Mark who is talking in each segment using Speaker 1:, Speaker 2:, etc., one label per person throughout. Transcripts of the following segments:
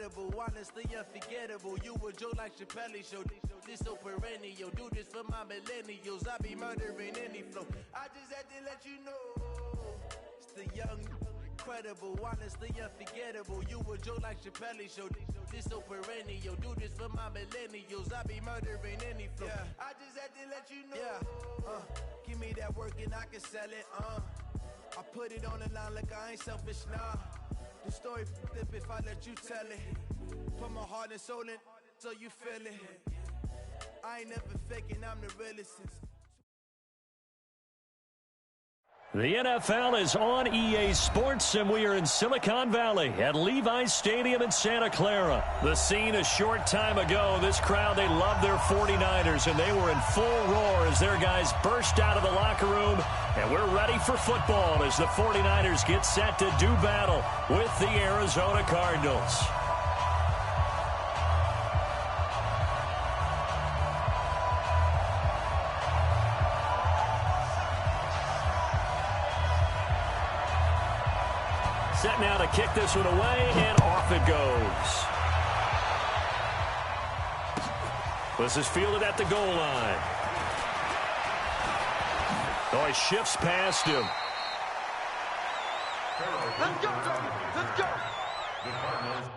Speaker 1: incredible, honestly unforgettable. You a joke like Chappelle show. This so perennial, do this for my millennials. I be murdering any flow. I just had to let you know. It's the young, incredible, honestly unforgettable. You a joke like Chappelle show. This so perennial, do this for my millennials. I be murdering any flow. Yeah. I just had to let you know. Yeah. Give me that work and I can sell it. I put it on the line like I ain't selfish, nah. The story flip if I let you tell it. Put my heart and soul in so you feel it. I ain't never faking, I'm the realest since.
Speaker 2: The NFL is on EA Sports, and we are in Silicon Valley at Levi's Stadium in Santa Clara. The scene a short time ago, this crowd, they love their 49ers, and they were in full roar as their guys burst out of the locker room. And we're ready for football as the 49ers get set to do battle with the Arizona Cardinals. Set now to kick this one away, and off it goes. This is fielded at the goal line. Oh, he shifts past him.
Speaker 3: Let's go, let's go. The Cardinals.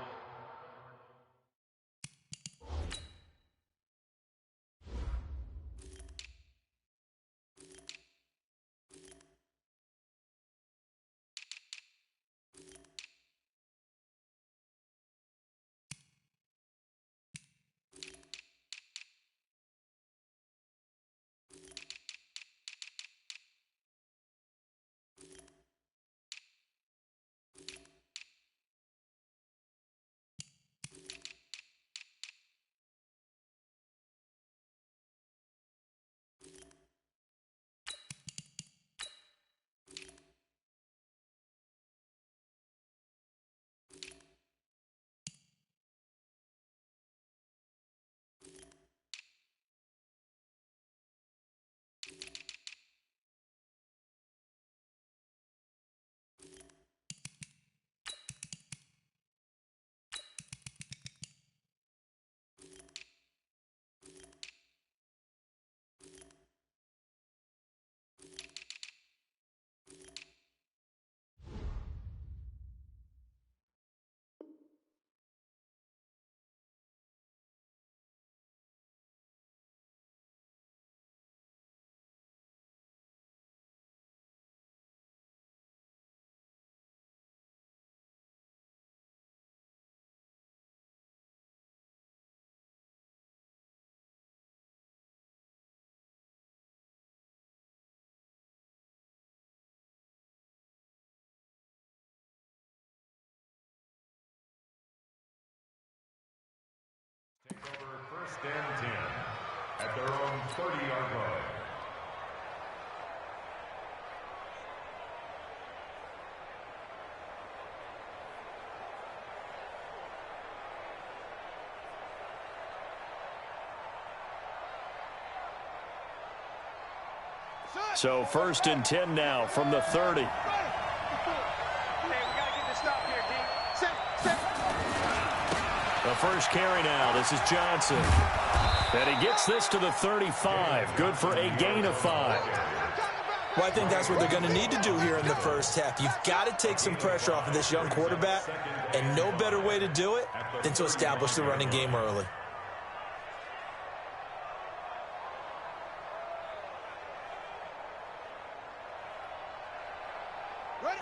Speaker 3: Take over first and 10 at their own 30-yard line.
Speaker 2: So first and 10 now from the 30. The first carry now. This is Johnson. And he gets this to the 35. Good for a gain of 5.
Speaker 4: Well, I think that's what they're going to need to do here in the first half. You've got to take some pressure off of this young quarterback, and no better way to do it than to establish the running game early.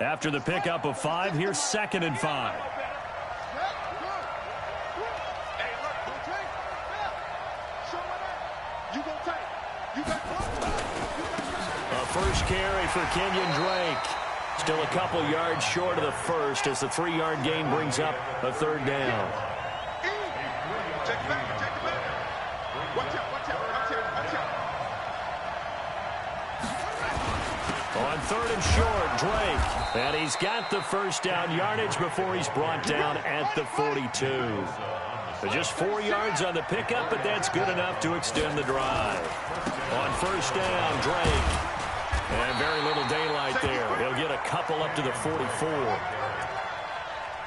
Speaker 2: After the pickup of 5, here's 2nd and 5. A first carry for Kenyon Drake. Still a couple yards short of the first as the 3-yard gain brings up a 3rd down.
Speaker 3: Check it back, check it back. Watch out, watch out, watch out, watch out.
Speaker 2: On 3rd and short, Drake. And he's got the first down yardage before he's brought down at the 42. But just 4 yards on the pickup, but that's good enough to extend the drive. On 1st down, Drake. And very little daylight there. He'll get a couple up to the 44.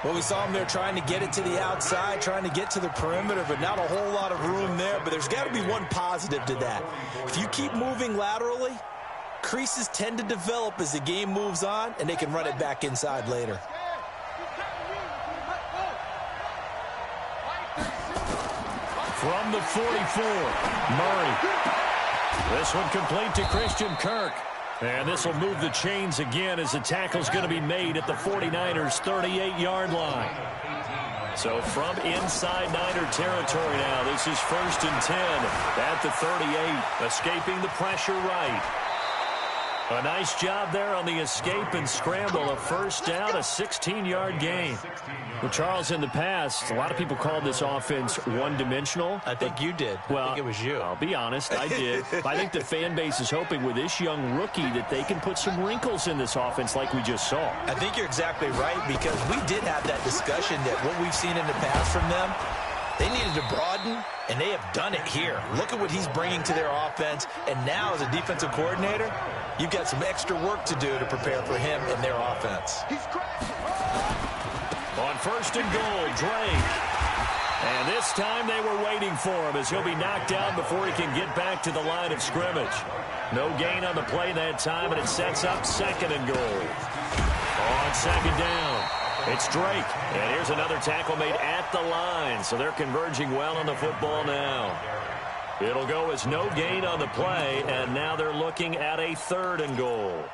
Speaker 4: Well, we saw him there trying to get it to the outside, trying to get to the perimeter, but not a whole lot of room there. But there's got to be one positive to that. If you keep moving laterally, creases tend to develop as the game moves on, and they can run it back inside later.
Speaker 2: From the 44, Murray. This one complete to Christian Kirk. And this will move the chains again as the tackle's going to be made at the 49ers' 38-yard line. So from inside Niner territory now, this is 1st and 10 at the 38, escaping the pressure right. A nice job there on the escape and scramble. A first down, a 16-yard gain. Well, Charles, in the past, a lot of people called this offense one-dimensional.
Speaker 4: I think you did.
Speaker 2: Well,
Speaker 4: I think it was you.
Speaker 2: I'll be honest, I did. I think the fan base is hoping with this young rookie that they can put some wrinkles in this offense like we just saw.
Speaker 4: I think you're exactly right, because we did have that discussion that what we've seen in the past from them, they needed to broaden, and they have done it here. Look at what he's bringing to their offense, and now as a defensive coordinator, you've got some extra work to do to prepare for him and their offense.
Speaker 2: On 1st and goal, Drake. And this time they were waiting for him as he'll be knocked down before he can get back to the line of scrimmage. No gain on the play that time, and it sets up 2nd and goal. On 2nd down, it's Drake. And here's another tackle made at the line, so they're converging well on the football now. It'll go as no gain on the play, and now they're looking at a 3rd and goal.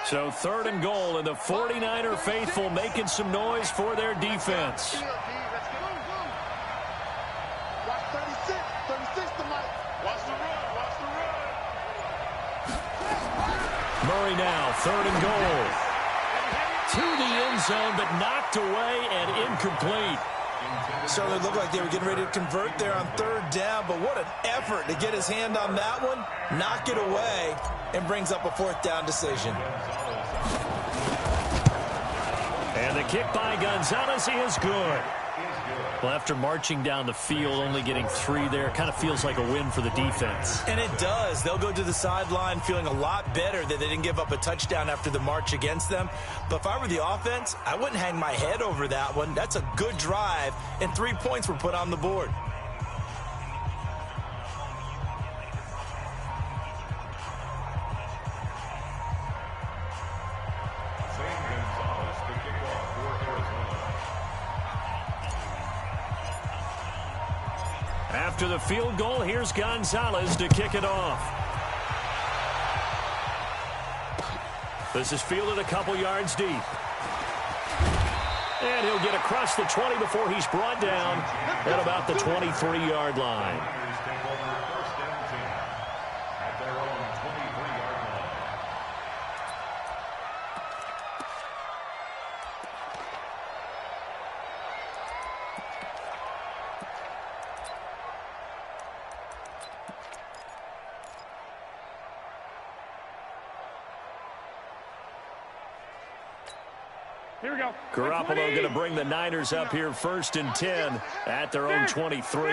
Speaker 2: So 3rd and goal, and the 49er faithful making some noise for their defense. Murray now, 3rd and goal. To the end zone, but knocked away and incomplete.
Speaker 4: Certainly looked like they were getting ready to convert there on 3rd down, but what an effort to get his hand on that one, knock it away, and brings up a 4th down decision.
Speaker 2: And the kick by Gonzalez is good. Well, after marching down the field, only getting 3 there, kind of feels like a win for the defense.
Speaker 4: And it does. They'll go to the sideline feeling a lot better that they didn't give up a touchdown after the march against them. But if I were the offense, I wouldn't hang my head over that one. That's a good drive, and 3 points were put on the board.
Speaker 2: After the field goal, here's Gonzalez to kick it off. This is fielded a couple yards deep. And he'll get across the 20 before he's brought down at about the 23-yard line.
Speaker 5: Here we go.
Speaker 2: Garoppolo going to bring the Niners up here 1st and 10 at their own 23.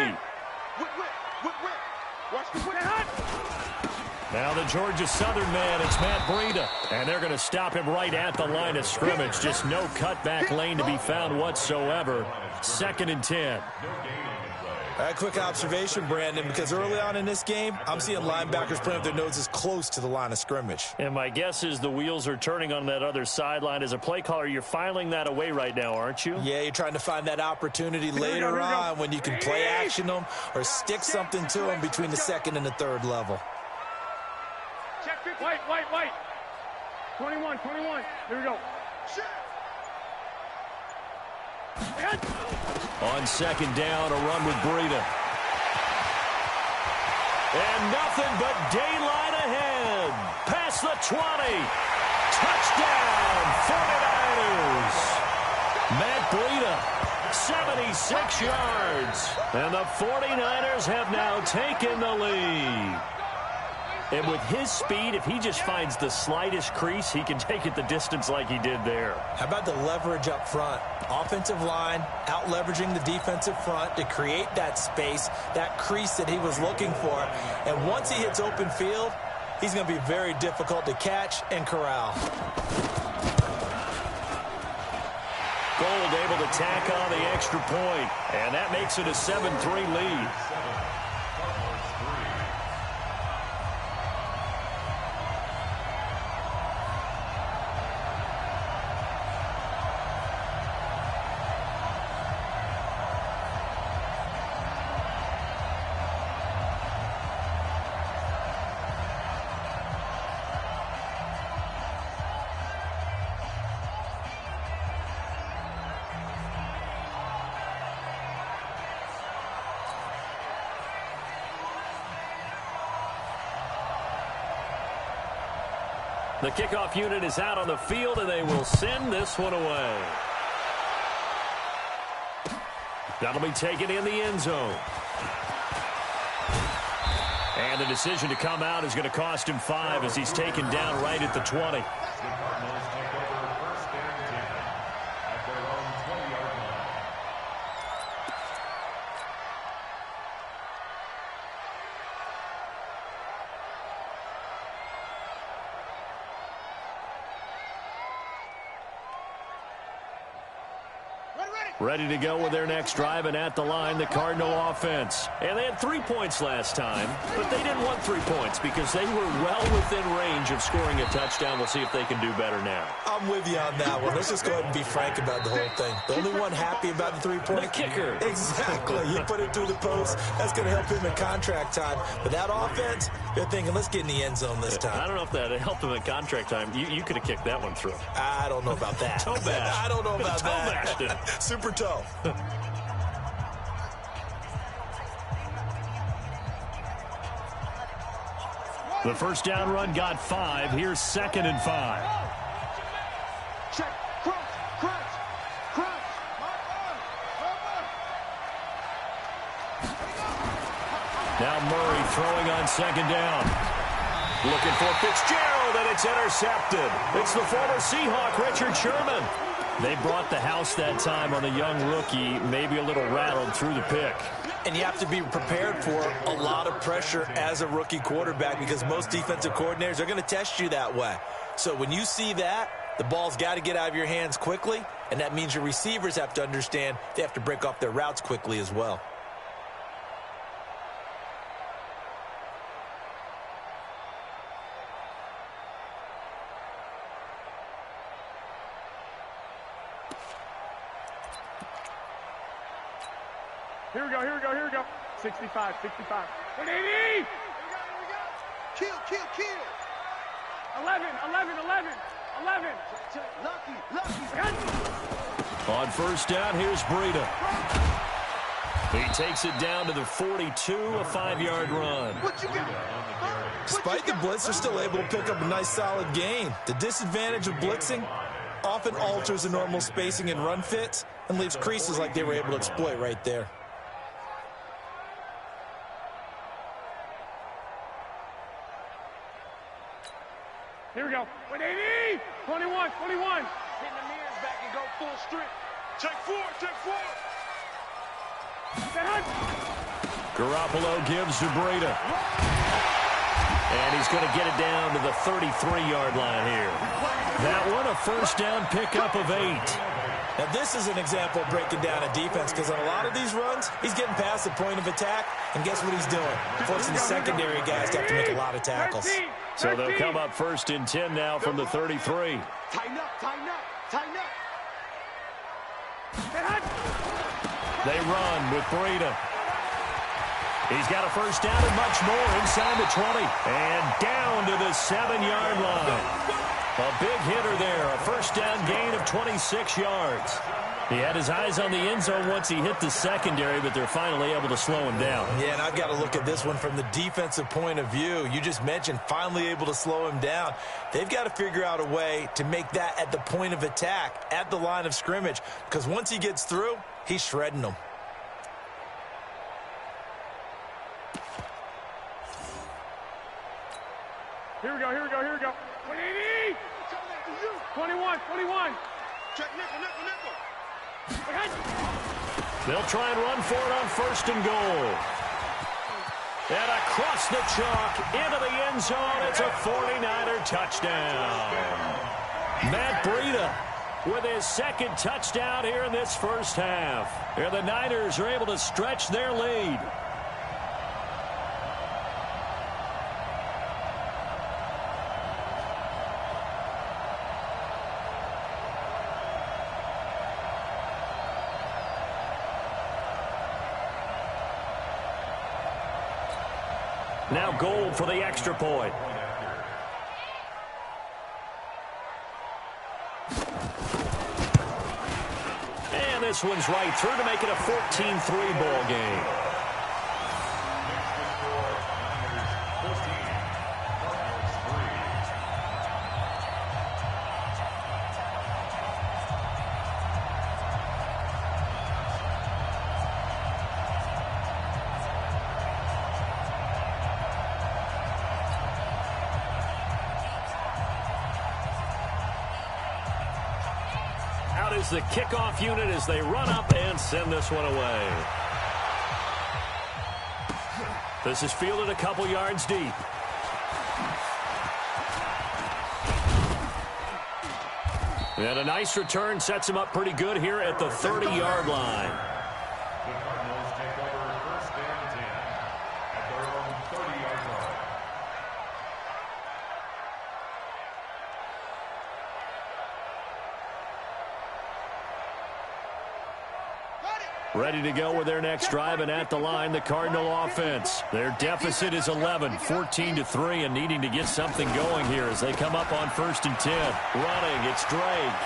Speaker 2: Now the Georgia Southern man, it's Matt Breida. And they're going to stop him right at the line of scrimmage. Just no cutback lane to be found whatsoever. 2nd and 10.
Speaker 4: A quick observation, Brandon, because early on in this game, I'm seeing linebackers playing with their noses close to the line of scrimmage.
Speaker 2: And my guess is the wheels are turning on that other sideline. As a play caller, you're filing that away right now, aren't you?
Speaker 4: Yeah, you're trying to find that opportunity later on when you can play action them or stick something to them between the 2nd and the 3rd level.
Speaker 5: Check 50. White. 21. Here we go.
Speaker 2: On 2nd down, a run with Breida. And nothing but daylight ahead. Past the 20. Touchdown, 49ers. Matt Breida, 76 yards. And the 49ers have now taken the lead. And with his speed, if he just finds the slightest crease, he can take it the distance like he did there.
Speaker 4: How about the leverage up front? Offensive line out leveraging the defensive front to create that space, that crease that he was looking for. And once he hits open field, he's going to be very difficult to catch and corral.
Speaker 2: Gold able to tack on the extra point, and that makes it a 7-3 lead. The kickoff unit is out on the field, and they will send this one away. That'll be taken in the end zone. And the decision to come out is going to cost him 5 as he's taken down right at the 20.
Speaker 3: The Cardinals take over first and 10 at their own 20-yard line.
Speaker 2: Ready to go with their next drive, and at the line, the Cardinal offense. And they had 3 points last time, but they didn't want 3 points because they were well within range of scoring a touchdown. We'll see if they can do better now.
Speaker 4: I'm with you on that one. Let's just go ahead and be frank about the whole thing. The only one happy about the 3-point.
Speaker 2: The kicker.
Speaker 4: Exactly. You put it through the post. That's going to help him in contract time. But that offense, you're thinking, let's get in the end zone this time.
Speaker 2: I don't know if that helped him in contract time. You could have kicked that one through.
Speaker 4: I don't know about that.
Speaker 2: Toe bash.
Speaker 4: I don't know about
Speaker 2: Toe
Speaker 4: that.
Speaker 2: bashed it.
Speaker 4: Super toe.
Speaker 2: The first down run got 5. Here's 2nd and 5.
Speaker 5: Check. Crunch.
Speaker 2: Now Murray throwing on 2nd down. Looking for Fitzgerald, and it's intercepted. It's the former Seahawk, Richard Sherman. They brought the house that time on the young rookie, maybe a little rattled through the pick.
Speaker 4: And you have to be prepared for a lot of pressure as a rookie quarterback because most defensive coordinators are going to test you that way. So when you see that, the ball's got to get out of your hands quickly, and that means your receivers have to understand they have to break off their routes quickly as well.
Speaker 5: Here we go. 65. 180!
Speaker 1: Kill.
Speaker 5: 11. Lucky.
Speaker 2: On first down, here's Breida. He takes it down to the 42, a 5-yard run.
Speaker 1: What you got?
Speaker 4: Despite the blitz, they're still able to pick up a nice solid gain. The disadvantage of blitzing often alters the normal spacing and run fits and leaves creases like they were able to exploit right there.
Speaker 5: Here we go. 180! 21.
Speaker 1: Hit the mirrors back and go full strip.
Speaker 5: Check four.
Speaker 2: Garoppolo gives to Breida. And he's going to get it down to the 33-yard line here. That one, a first down pickup of 8.
Speaker 4: Now, this is an example of breaking down a defense because on a lot of these runs, he's getting past the point of attack, and guess what he's doing? Forcing the secondary guys to have to make a lot of tackles.
Speaker 5: 13.
Speaker 2: So they'll come up 1st and 10 now from the 33.
Speaker 1: Tighten up.
Speaker 2: They run with Breida. He's got a first down and much more inside the 20. And down to the 7-yard line. A big hitter there, a first down gain of 26 yards. He had his eyes on the end zone once he hit the secondary, but they're finally able to slow him down.
Speaker 4: Yeah, and I've got to look at this one from the defensive point of view. You just mentioned finally able to slow him down. They've got to figure out a way to make that at the point of attack, at the line of scrimmage, because once he gets through, he's shredding them.
Speaker 5: Here we go, here we go, here we go. 180! 21, 21.
Speaker 6: Check nickel.
Speaker 2: They'll try and run for it on 1st and goal. And across the chalk into the end zone. It's a 49er touchdown. Matt Breida with his 2nd touchdown here in this first half. Here the Niners are able to stretch their lead. Now goal for the extra point. And this one's right through to make it a 14-3 ball game. Is the kickoff unit as they run up and send this one away. This is fielded a couple yards deep. And a nice return sets him up pretty good here at the 30-yard line.
Speaker 3: The Cardinals take over 1st and 10 at their own 30-yard line.
Speaker 2: Ready to go with their next drive, and at the line, the Cardinal offense. Their deficit is 11, 14-3, and needing to get something going here as they come up on 1st and 10. Running, it's Drake.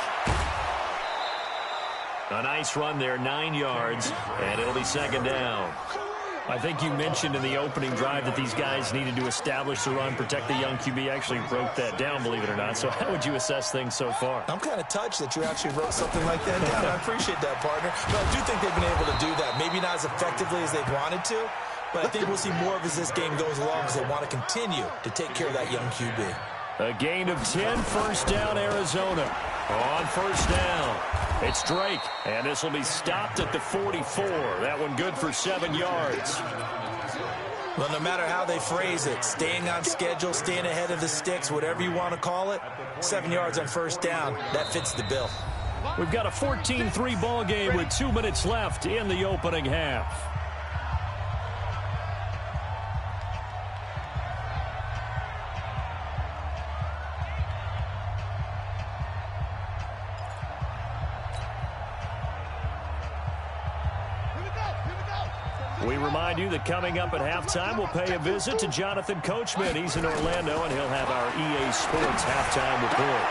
Speaker 2: A nice run there, 9 yards, and it'll be 2nd down. I think you mentioned in the opening drive that these guys needed to establish the run, protect the young QB. Actually broke that down, believe it or not. So how would you assess things so far?
Speaker 4: I'm kind of touched that you actually wrote something like that down. I appreciate that, partner. No, I do think they've been able to do that. Maybe not as effectively as they've wanted to, but I think we'll see more of as this game goes along because they want to continue to take care of that young QB.
Speaker 2: A gain of 10, 1st down, Arizona. On 1st down, it's Drake, and this will be stopped at the 44. That one good for 7 yards.
Speaker 4: Well, no matter how they phrase it, staying on schedule, staying ahead of the sticks, whatever you want to call it, 7 yards on 1st down, that fits the bill.
Speaker 2: We've got a 14-3 ball game with 2 minutes left in the opening half. We remind you that coming up at halftime, we'll pay a visit to Jonathan Coachman. He's in Orlando, and he'll have our EA Sports halftime report.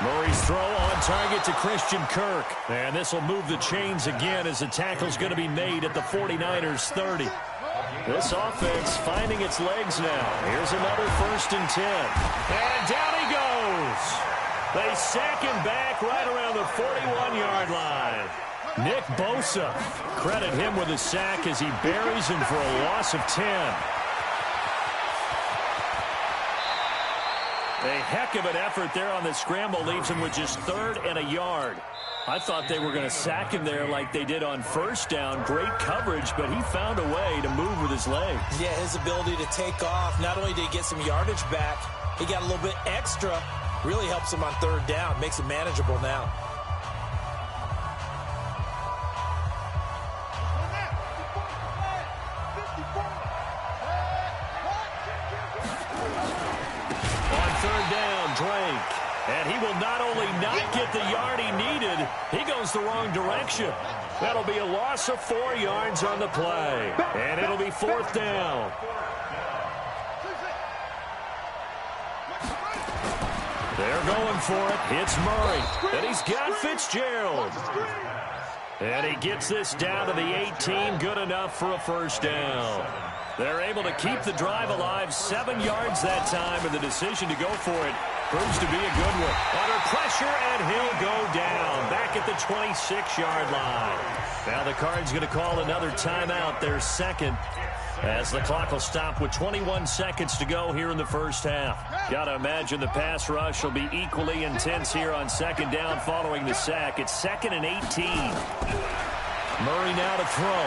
Speaker 2: Murray's throw on target to Christian Kirk. And this will move the chains again as the tackle's going to be made at the 49ers 30. This offense finding its legs now. Here's another 1st and 10. And down he goes. They sack him back right around the 41-yard line. Nick Bosa, credit him with a sack as he buries him for a loss of 10. A heck of an effort there on the scramble leaves him with just 3rd and a yard. I thought they were going to sack him there like they did on 1st down. Great coverage, but he found a way to move with his legs.
Speaker 4: Yeah, his ability to take off, not only did he get some yardage back, he got a little bit extra. Really helps him on 3rd down, makes it manageable now.
Speaker 2: Drake, and he will not only not get the yard he needed, he goes the wrong direction. That'll be a loss of 4 yards on the play, and it'll be 4th down. They're going for it. It's Murray, and he's got Fitzgerald. And he gets this down to the 18, good enough for a 1st down. They're able to keep the drive alive, 7 yards that time, and the decision to go for it proves to be a good one. Under pressure, and he'll go down back at the 26-yard line. Now the Cards going to call another timeout, their 2nd. As the clock will stop with 21 seconds to go here in the first half. Got to imagine the pass rush will be equally intense here on second down following the sack. It's 2nd and 18. Murray now to throw.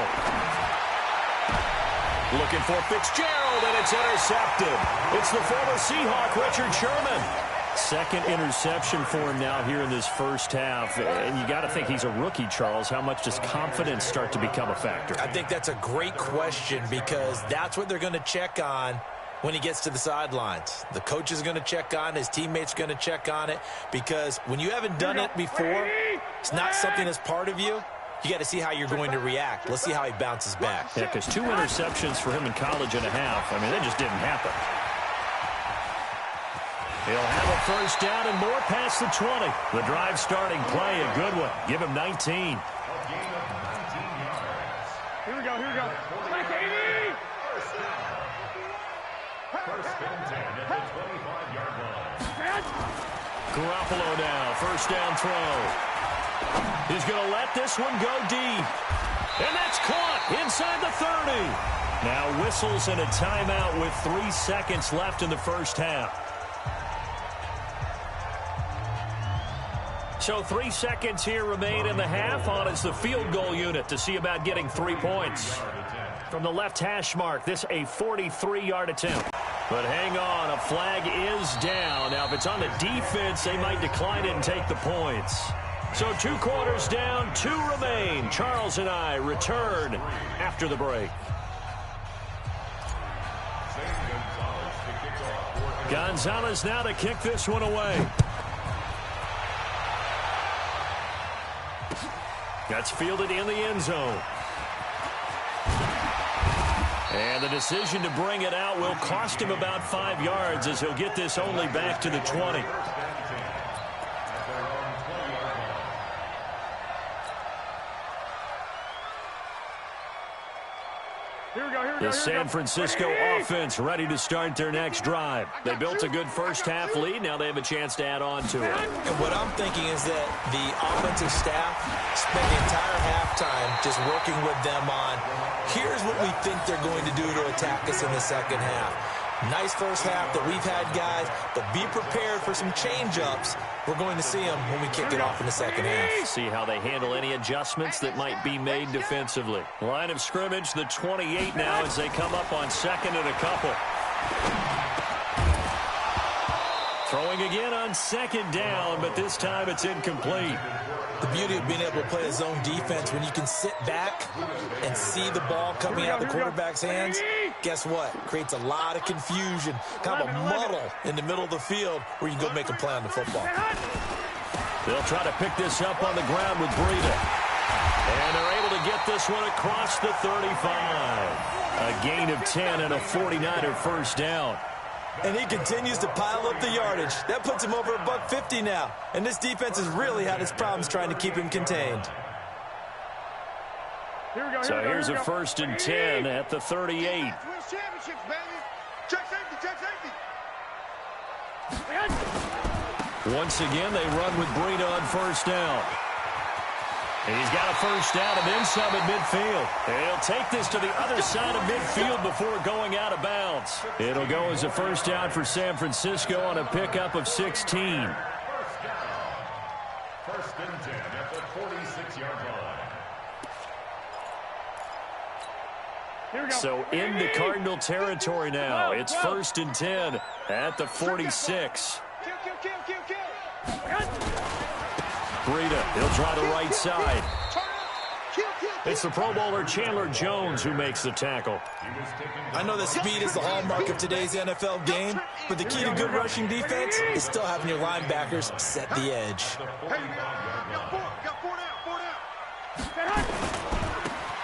Speaker 2: Looking for Fitzgerald, and it's intercepted. It's the former Seahawk, Richard Sherman. Second interception for him now here in this first half. And you got to think he's a rookie, Charles. How much does confidence start to become a factor?
Speaker 4: I think that's a great question because that's what they're going to check on when he gets to the sidelines. The coach is going to check on, his teammates going to check on it, because when you haven't done it before, it's not something that's part of you. You got to see how you're going to react. Let's see how he bounces back.
Speaker 2: Yeah, because 2 interceptions for him in college and a half. I mean, that just didn't happen. He'll have a first down and more past the 20. The drive starting play, a good one. Give him 19.
Speaker 5: Here we go, here we go. Like 80!
Speaker 3: First and 10 at the 25-yard line.
Speaker 2: Garoppolo now, first down throw. He's going to let this one go deep. And that's caught inside the 30. Now whistles and a timeout with 3 seconds left in the first half. So 3 seconds here remain in the half. On is the field goal unit to see about getting 3 points. From the left hash mark, this a 43-yard attempt. But hang on, a flag is down. Now, if it's on the defense, they might decline it and take the points. So 2 quarters down, 2 remain. Charles and I return after the break. Gonzalez now to kick this one away. That's fielded in the end zone. And the decision to bring it out will cost him about 5 yards as he'll get this only back to the 20. The San Francisco offense ready to start their next drive. They built a good first half lead. Now they have a chance to add on to it.
Speaker 4: And what I'm thinking is that the offensive staff spent the entire halftime just working with them on, here's what we think they're going to do to attack us in the second half. Nice first half that we've had, guys, but be prepared for some change-ups. We're going to see them when we kick it off in the second half.
Speaker 2: See how they handle any adjustments that might be made defensively. Line of scrimmage, the 28 now as they come up on second and a couple. Throwing again on second down, but this time it's incomplete.
Speaker 4: The beauty of being able to play a zone defense when you can sit back and see the ball coming out of the quarterback's hands, guess what? Creates a lot of confusion, kind of a muddle in the middle of the field where you can go make a play on the football.
Speaker 2: They'll try to pick this up on the ground with Breida. And they're able to get this one across the 35. A gain of 10 and a 49er first down.
Speaker 4: And he continues to pile up the yardage. That puts him over $150 now. And this defense has really had its problems trying to keep him contained.
Speaker 2: So here's a first and 10 at the 38. Once again, they run with Breida on first down. And he's got a first down and then some at midfield. He'll take this to the other side of midfield before going out of bounds. It'll go as a first down for San Francisco on a pickup of 16.
Speaker 3: First and 10 at the 46-yard line.
Speaker 2: So in the Cardinal territory now. It's first and 10 at the 46. Breida, he'll try the right side. It's the Pro Bowler Chandler Jones who makes the tackle.
Speaker 4: I know that speed is the hallmark of today's NFL game, but the key to good rushing defense is still having your linebackers set the edge.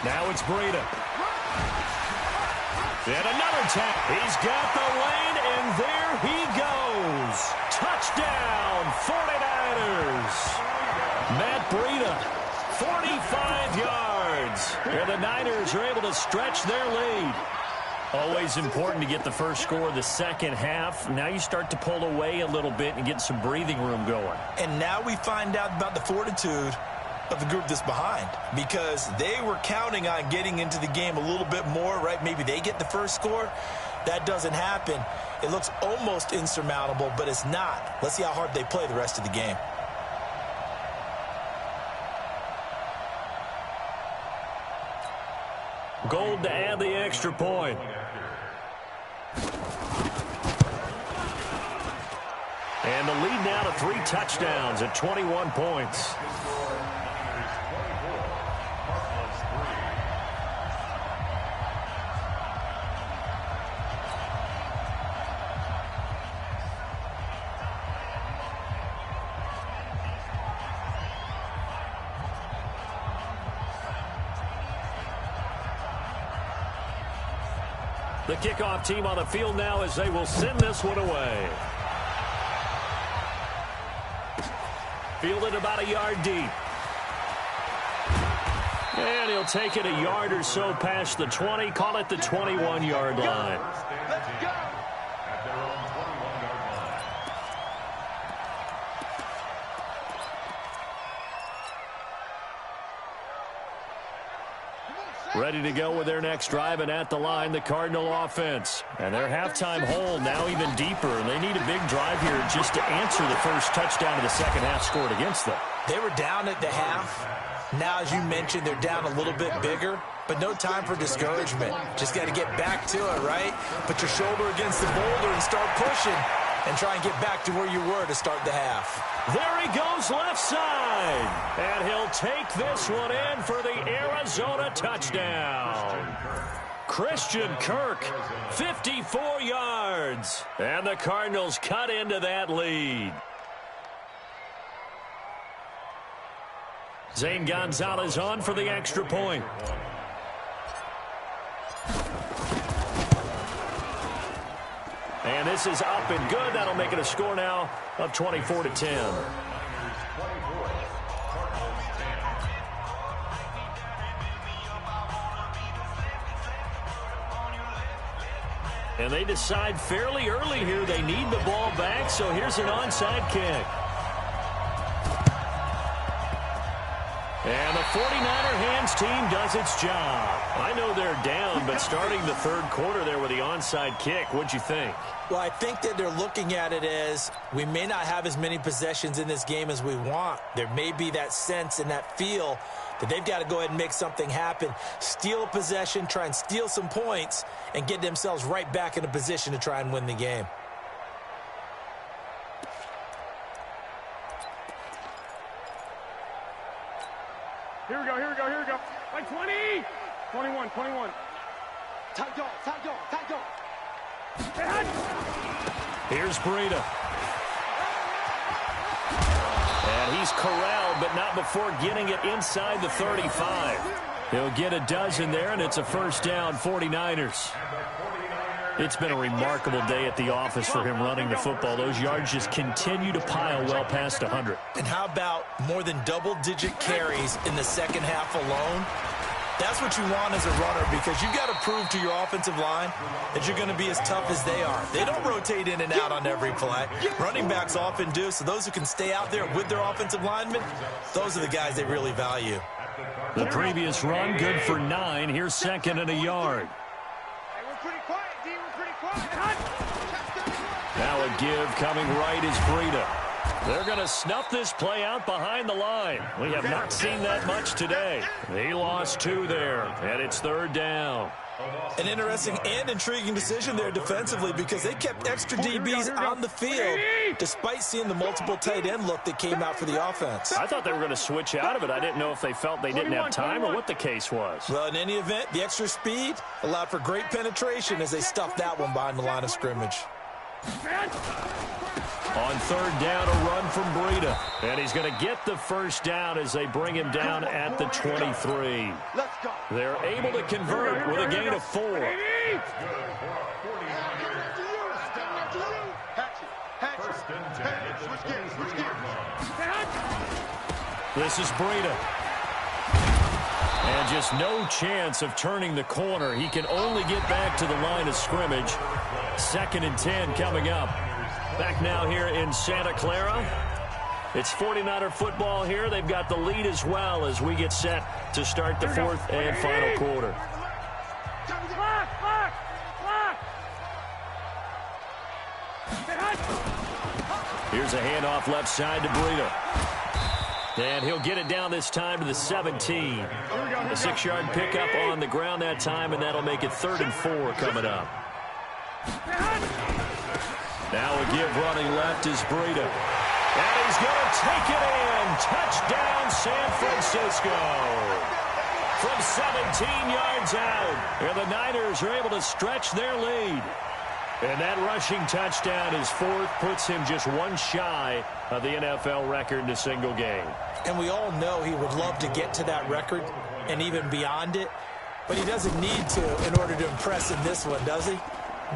Speaker 2: Now it's Breida. And another tap. He's got the lane, and there he goes. Touchdown, 49ers. Matt Breida, 45 yards. And the Niners are able to stretch their lead. Always important to get the first score of the second half. Now you start to pull away a little bit and get some breathing room going.
Speaker 4: And now we find out about the fortitude of the group that's behind, because they were counting on getting into the game a little bit more, right? Maybe they get the first score. That doesn't happen. It looks almost insurmountable, but it's not. Let's see how hard they play the rest of the game.
Speaker 2: Gold to add the extra point. And the lead now to 3 touchdowns at 21 points. The kickoff team on the field now as they will send this one away. Fielded about a yard deep. And he'll take it a yard or so past the 20, call it the 21-yard line.
Speaker 6: Let's go.
Speaker 3: At their own 21-yard line.
Speaker 2: Ready to go with their next drive, and at the line, the Cardinal offense. And their halftime hole now even deeper, and they need a big drive here just to answer the first touchdown of the second half scored against them.
Speaker 4: They were down at the half. Now, as you mentioned, they're down a little bit bigger, but no time for discouragement. Just got to get back to it, right? Put your shoulder against the boulder and start pushing and try and get back to where you were to start the half.
Speaker 2: There he goes left side. And he'll take this one in for the Arizona touchdown. Christian Kirk, 54 yards. And the Cardinals cut into that lead. Zane Gonzalez on for the extra point. And this is up and good. That'll make it a score now of 24-10. And they decide fairly early here they need the ball back, so here's an onside kick. And the 49er hands team does its job. I know they're down, but starting the third quarter there with the onside kick, what'd you think?
Speaker 4: Well, I think that they're looking at it as we may not have as many possessions in this game as we want. There may be that sense and that feel that they've got to go ahead and make something happen, steal a possession, try and steal some points, and get themselves right back in a position to try and win the game.
Speaker 5: Here we go, here we go, here we go. Like 20! 21, 21.
Speaker 6: Tight dog, tight dog, tight dog.
Speaker 2: Here's Breida. And he's corralled, but not before getting it inside the 35. He'll get a dozen there, and it's a first down, 49ers. It's been a remarkable day at the office for him running the football. Those yards just continue to pile well past 100.
Speaker 4: And how about more than double-digit carries in the second half alone? That's what you want as a runner, because you've got to prove to your offensive line that you're going to be as tough as they are. They don't rotate in and out on every play. Running backs often do, so those who can stay out there with their offensive linemen, those are the guys they really value.
Speaker 2: The previous run, good for 9. Here's second and a yard.
Speaker 6: Hey, we're pretty quiet, D. We're pretty quiet.
Speaker 2: Now a give coming right is Breida. They're going to snuff this play out behind the line. We have not seen that much today. He lost 2 there, and it's third down.
Speaker 4: An interesting and intriguing decision there defensively, because they kept extra DBs on the field despite seeing the multiple tight end look that came out for the offense.
Speaker 2: I thought they were going to switch out of it. I didn't know if they felt they didn't have time or what the case was.
Speaker 4: Well, in any event, the extra speed allowed for great penetration as they stuffed that one behind the line of scrimmage.
Speaker 2: On third down, a run from Breida. And he's going to get the first down as they bring him down at the 23.
Speaker 6: Let's go.
Speaker 2: They're able to convert with a gain of 4. This is Breida. And just no chance of turning the corner. He can only get back to the line of scrimmage. 2nd and 10 coming up. Back now here in Santa Clara. It's 49er football here. They've got the lead as well as we get set to start the fourth and final quarter. Here's a handoff left side to Breida. And he'll get it down this time to the 17. A 6-yard pickup on the ground that time, and that'll make it 3rd and 4 coming up. Now a give running left is Breida. And he's going to take it in. Touchdown, San Francisco. From 17 yards out. And the Niners are able to stretch their lead. And that rushing touchdown is 4th, puts him just one shy of the NFL record in a single game.
Speaker 4: And we all know he would love to get to that record and even beyond it, but he doesn't need to in order to impress in this one, does he?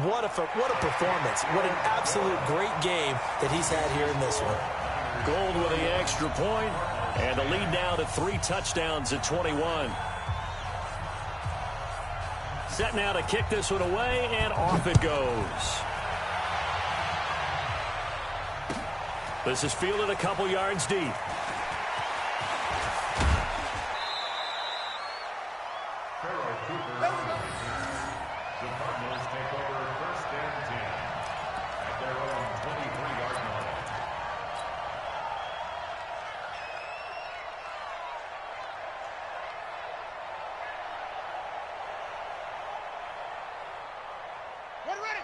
Speaker 4: What a performance. What an absolute great game that he's had here in this one.
Speaker 2: Gold with the extra point, and the lead now to 3 touchdowns at 21. Set now to kick this one away, and off it goes. This is fielded a couple yards deep.
Speaker 3: The Cardinals take over 1st and 10 at their own 23-yard line.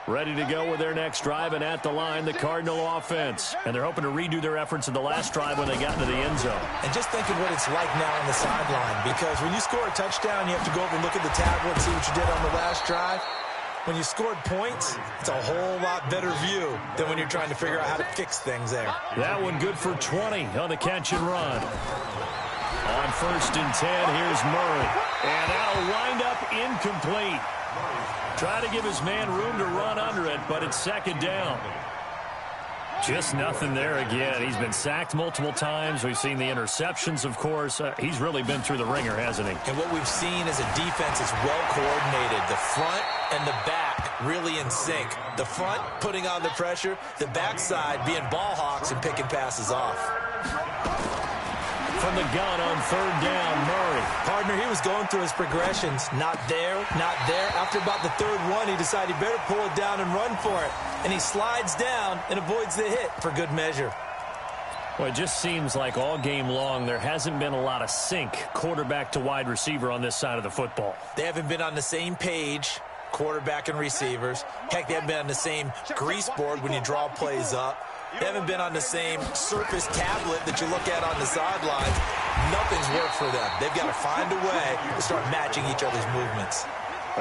Speaker 2: Ready to go with their next drive, and at the line, the Cardinal offense. And they're hoping to redo their efforts in the last drive when they got into the end zone.
Speaker 4: And just think of what it's like now on the sideline, because when you score a touchdown, you have to go over and look at the tablet and see what you did on the last drive. When you scored points, it's a whole lot better view than when you're trying to figure out how to fix things there.
Speaker 2: That one good for 20 on the catch and run. On 1st and 10, here's Murray. And that'll wind up incomplete. Try to give his man room to run under it, but it's 2nd down. Just nothing there again. He's been sacked multiple times. We've seen the interceptions, of course. He's really been through the ringer, hasn't he?
Speaker 4: And what we've seen is a defense is well coordinated. The front and the back really in sync. The front putting on the pressure, the backside being ball hawks and picking passes off.
Speaker 2: From the gun on 3rd down, Murray.
Speaker 4: Partner, he was going through his progressions. Not there, not there. After about the 3rd one, he decided he better pull it down and run for it. And he slides down and avoids the hit for good measure.
Speaker 2: Well, it just seems like all game long there hasn't been a lot of sync quarterback to wide receiver on this side of the football.
Speaker 4: They haven't been on the same page, quarterback and receivers. Heck, they haven't been on the same grease board when you draw plays up. They haven't been on the same surface tablet that you look at on the sidelines. Nothing's worked for them. They've got to find a way to start matching each other's movements.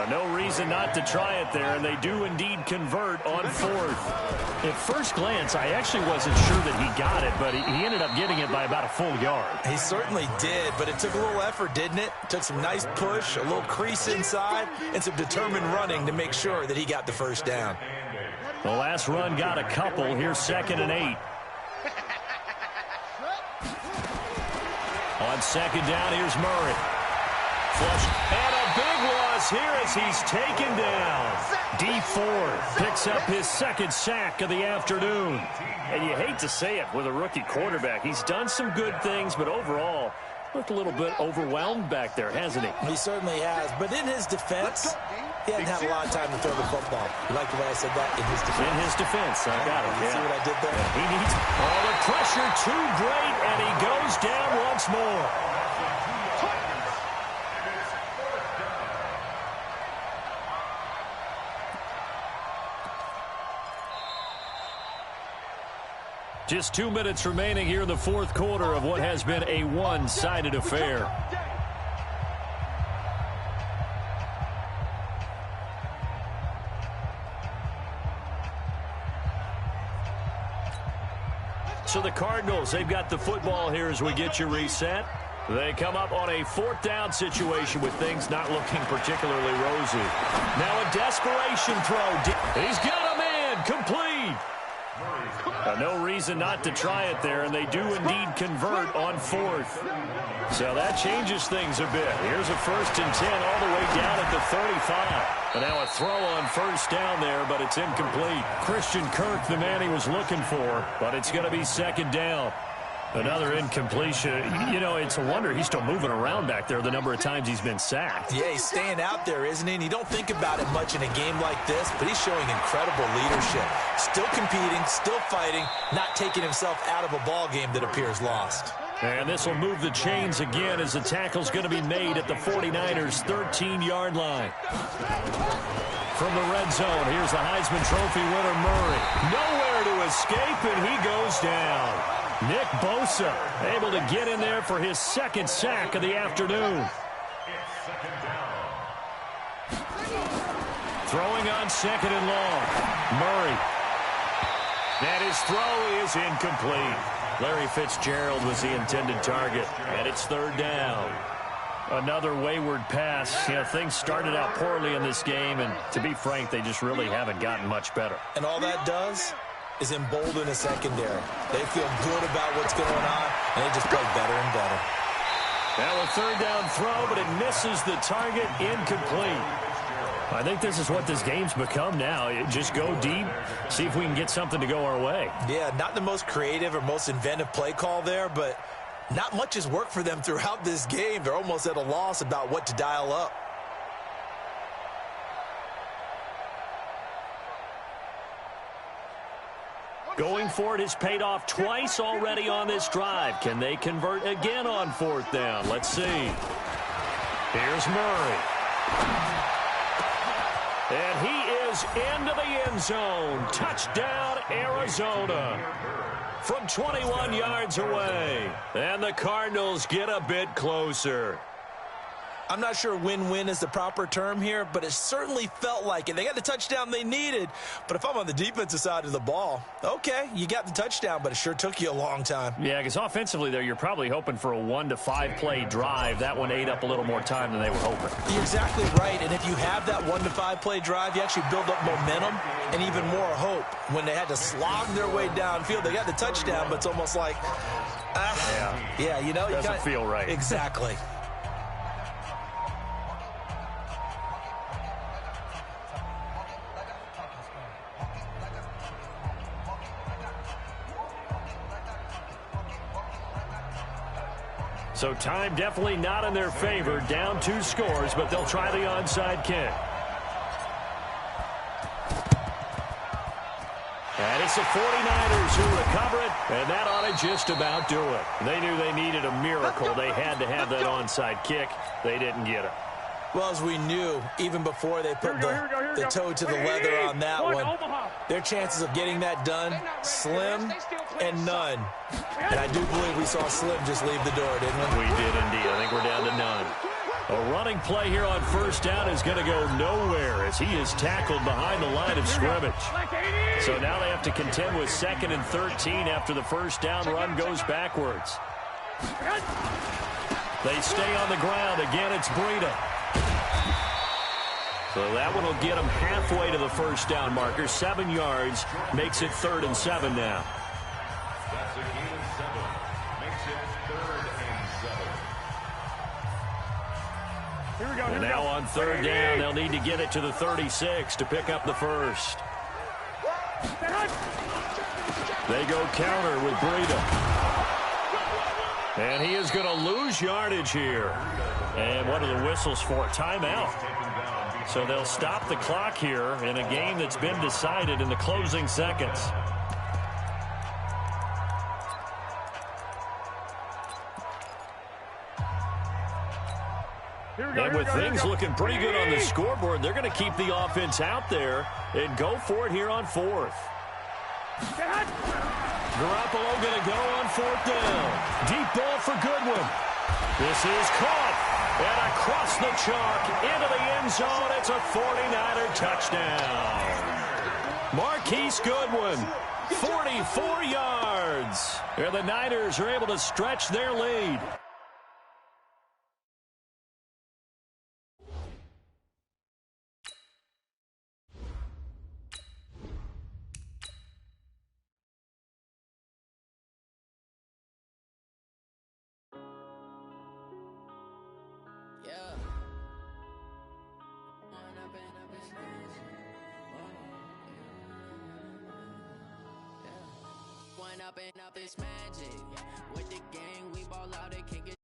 Speaker 2: No reason not to try it there, and they do indeed convert on 4th. At first glance, I actually wasn't sure that he got it, but he ended up getting it by about a full yard.
Speaker 4: He certainly did, but it took a little effort, didn't it? Took some nice push, a little crease inside, and some determined running to make sure that he got the 1st down.
Speaker 2: The last run got a couple. Here's 2nd and 8. On 2nd down, here's Murray. Flush. And a big loss here as he's taken down. D Ford picks up his 2nd sack of the afternoon. And you hate to say it with a rookie quarterback. He's done some good things, but overall, looked a little bit overwhelmed back there, hasn't he?
Speaker 4: He certainly has. But in his defense, he hadn't had a lot of time to throw the football. You like the way I said that? In his defense.
Speaker 2: In his defense. I got it.
Speaker 4: You see what I did there?
Speaker 2: He needs all the pressure too great, and he goes down once more. Just 2 minutes remaining here in the 4th quarter of what has been a one-sided affair. So the Cardinals, they've got the football here as we get you reset. They come up on a 4th down situation with things not looking particularly rosy. Now a desperation throw. He's got a man complete. No reason not to try it there, and they do indeed convert on 4th. So that changes things a bit. Here's a 1st and 10 all the way down at the 35. And now a throw on 1st down there, but it's incomplete. Christian Kirk, the man he was looking for, but it's going to be 2nd down. Another incompletion. You know, it's a wonder he's still moving around back there the number of times he's been sacked.
Speaker 4: Yeah, he's staying out there, isn't he? And you don't think about it much in a game like this, but he's showing incredible leadership. Still competing, still fighting, not taking himself out of a ball game that appears lost.
Speaker 2: And this will move the chains again as the tackle's going to be made at the 49ers' 13-yard line. From the red zone, here's the Heisman Trophy winner, Murray. Nowhere to escape, and he goes down. Nick Bosa able to get in there for his second sack of the afternoon. Throwing on second and long. Murray. And his throw is incomplete. Larry Fitzgerald was the intended target, and it's third down. Another wayward pass. You know, things started out poorly in this game, and to be frank, they just really haven't gotten much better.
Speaker 4: And all that does is embolden the secondary. They feel good about what's going on, and they just play better and better.
Speaker 2: Now a third down throw, but it misses the target, incomplete. I think this is what this game's become now. Just go deep, see if we can get something to go our way.
Speaker 4: Yeah, not the most creative or most inventive play call there, but not much has worked for them throughout this game. They're almost at a loss about what to dial up.
Speaker 2: Going for it has paid off twice already on this drive. Can they convert again on fourth down? Let's see. Here's Murray. And he is into the end zone. Touchdown, Arizona. From 21 yards away. And the Cardinals get a bit closer.
Speaker 4: I'm not sure win-win is the proper term here, but it certainly felt like it. They got the touchdown they needed, but if I'm on the defensive side of the ball, okay, you got the touchdown, but it sure took you a long time.
Speaker 2: Yeah, because offensively there, you're probably hoping for a 1 to 5 play drive. That one ate up a little more time than they were hoping.
Speaker 4: You're exactly right, and if you have that 1 to 5 play drive, you actually build up momentum and even more hope. When they had to slog their way downfield, they got the touchdown, but it's almost like, yeah, you know,
Speaker 2: doesn't feel right.
Speaker 4: Exactly.
Speaker 2: So time definitely not in their favor. Down 2 scores, but they'll try the onside kick. And it's the 49ers who recover it, and that ought to just about do it. They knew they needed a miracle. They had to have that onside kick. They didn't get it.
Speaker 4: Well, as we knew, even before they put the toe to the leather on that one, their chances of getting that done, slim and none. And I do believe we saw Slim just leave the door, didn't we?
Speaker 2: We did indeed. I think we're down to none. A running play here on first down is going to go nowhere as he is tackled behind the line of scrimmage. So now they have to contend with 2nd and 13 after the first down run goes backwards. They stay on the ground. Again, it's Breida. So that one will get them halfway to the first down marker. 7 yards makes it 3rd and 7 now.
Speaker 3: That's a gain of 7. Makes it 3rd and 7.
Speaker 5: Here we go.
Speaker 2: And now on 3rd down, they'll need to get it to the 36 to pick up the first. They go counter with Breida. And he is going to lose yardage here. And what are the whistles for? Timeout. So they'll stop the clock here in a game that's been decided in the closing seconds. And with things looking pretty good on the scoreboard, they're going to keep the offense out there and go for it here on 4th. Garoppolo going to go on 4th down. Deep ball for Goodwin. This is caught. And across the chalk into the end zone, it's a 49er touchdown. Marquise Goodwin, 44 yards. And the Niners are able to stretch their lead.
Speaker 7: up and up, it's magic. With the gang, we ball out, they can't get